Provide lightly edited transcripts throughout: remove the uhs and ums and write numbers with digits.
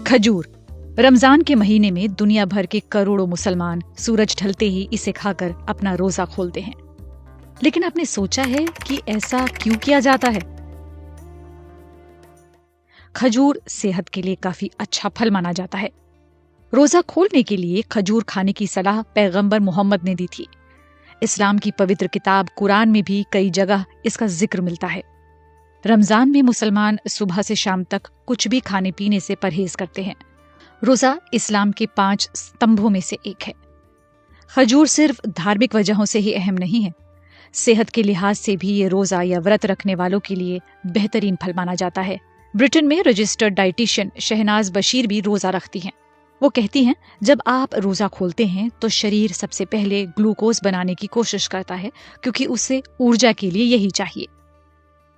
खजूर। रमजान के महीने में दुनिया भर के करोड़ों मुसलमान सूरज ढलते ही इसे खाकर अपना रोजा खोलते हैं। लेकिन आपने सोचा है कि ऐसा क्यों किया जाता है? खजूर सेहत के लिए काफी अच्छा फल माना जाता है। रोजा खोलने के लिए खजूर खाने की सलाह पैगंबर मोहम्मद ने दी थी। इस्लाम की पवित्र किताब कुरान में भी कई जगह इसका जिक्र मिलता है। रमजान में मुसलमान सुबह से शाम तक कुछ भी खाने पीने से परहेज करते हैं। रोजा इस्लाम के 5 स्तंभों में से एक है। खजूर सिर्फ धार्मिक वजहों से ही अहम नहीं है, सेहत के लिहाज से भी ये रोजा या व्रत रखने वालों के लिए बेहतरीन फल माना जाता है। ब्रिटेन में रजिस्टर्ड डाइटिशियन शहनाज बशीर भी रोजा रखती हैं। वो कहती हैं, जब आप रोजा खोलते हैं तो शरीर सबसे पहले ग्लूकोज बनाने की कोशिश करता है, क्योंकि उसे ऊर्जा के लिए यही चाहिए।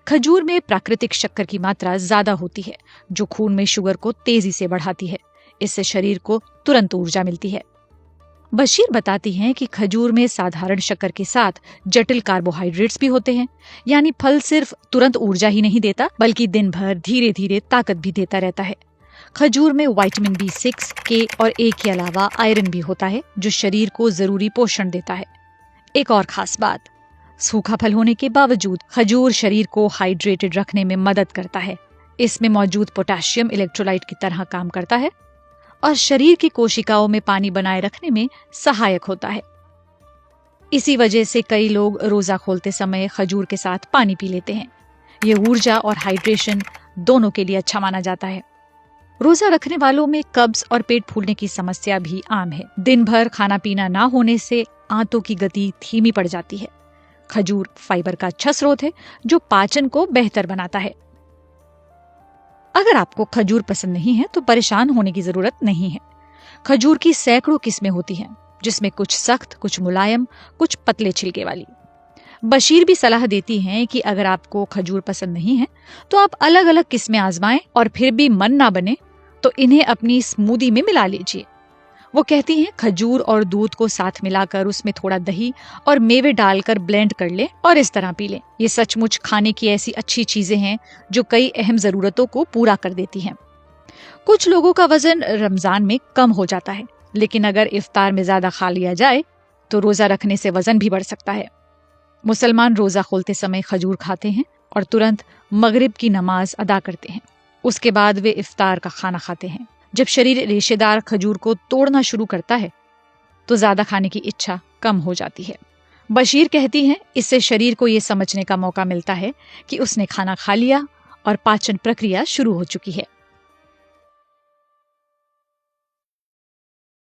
खजूर में प्राकृतिक शक्कर की मात्रा ज्यादा होती है, जो खून में शुगर को तेजी से बढ़ाती है। इससे शरीर को तुरंत ऊर्जा मिलती है। बशीर बताती हैं कि खजूर में साधारण शक्कर के साथ जटिल कार्बोहाइड्रेट्स भी होते हैं, यानी फल सिर्फ तुरंत ऊर्जा ही नहीं देता, बल्कि दिन भर धीरे धीरे ताकत भी देता रहता है। खजूर में विटामिन B6, K और A के अलावा आयरन भी होता है, जो शरीर को जरूरी पोषण देता है। एक और खास बात, सूखा फल होने के बावजूद खजूर शरीर को हाइड्रेटेड रखने में मदद करता है। इसमें मौजूद पोटेशियम इलेक्ट्रोलाइट की तरह काम करता है और शरीर की कोशिकाओं में पानी बनाए रखने में सहायक होता है। इसी वजह से कई लोग रोजा खोलते समय खजूर के साथ पानी पी लेते हैं। ये ऊर्जा और हाइड्रेशन दोनों के लिए अच्छा माना जाता है। रोजा रखने वालों में कब्ज और पेट फूलने की समस्या भी आम है। दिन भर खाना पीना ना होने से आंतों की गति धीमी पड़ जाती है। खजूर फाइबर का अच्छा स्रोत है, जो पाचन को बेहतर बनाता है। अगर आपको खजूर पसंद नहीं है तो परेशान होने की जरूरत नहीं है। खजूर की सैकड़ों किस्में होती हैं, जिसमें कुछ सख्त, कुछ मुलायम, कुछ पतले छिलके वाली। बशीर भी सलाह देती हैं कि अगर आपको खजूर पसंद नहीं है तो आप अलग अलग किस्में आजमाएं, और फिर भी मन ना बने तो इन्हें अपनी स्मूदी में मिला लीजिए। वो कहती हैं, खजूर और दूध को साथ मिलाकर उसमें थोड़ा दही और मेवे डालकर ब्लेंड कर ले और इस तरह पी लें। ये सचमुच खाने की ऐसी अच्छी चीजें हैं जो कई अहम जरूरतों को पूरा कर देती हैं। कुछ लोगों का वजन रमजान में कम हो जाता है, लेकिन अगर इफ्तार में ज्यादा खा लिया जाए तो रोजा रखने से वजन भी बढ़ सकता है। मुसलमान रोजा खोलते समय खजूर खाते हैं और तुरंत मगरिब की नमाज अदा करते हैं। उसके बाद वे इफ्तार का खाना खाते हैं। जब शरीर रेशेदार खजूर को तोड़ना शुरू करता है तो ज्यादा खाने की इच्छा कम हो जाती है। बशीर कहती हैं, इससे शरीर को ये समझने का मौका मिलता है कि उसने खाना खा लिया और पाचन प्रक्रिया शुरू हो चुकी है।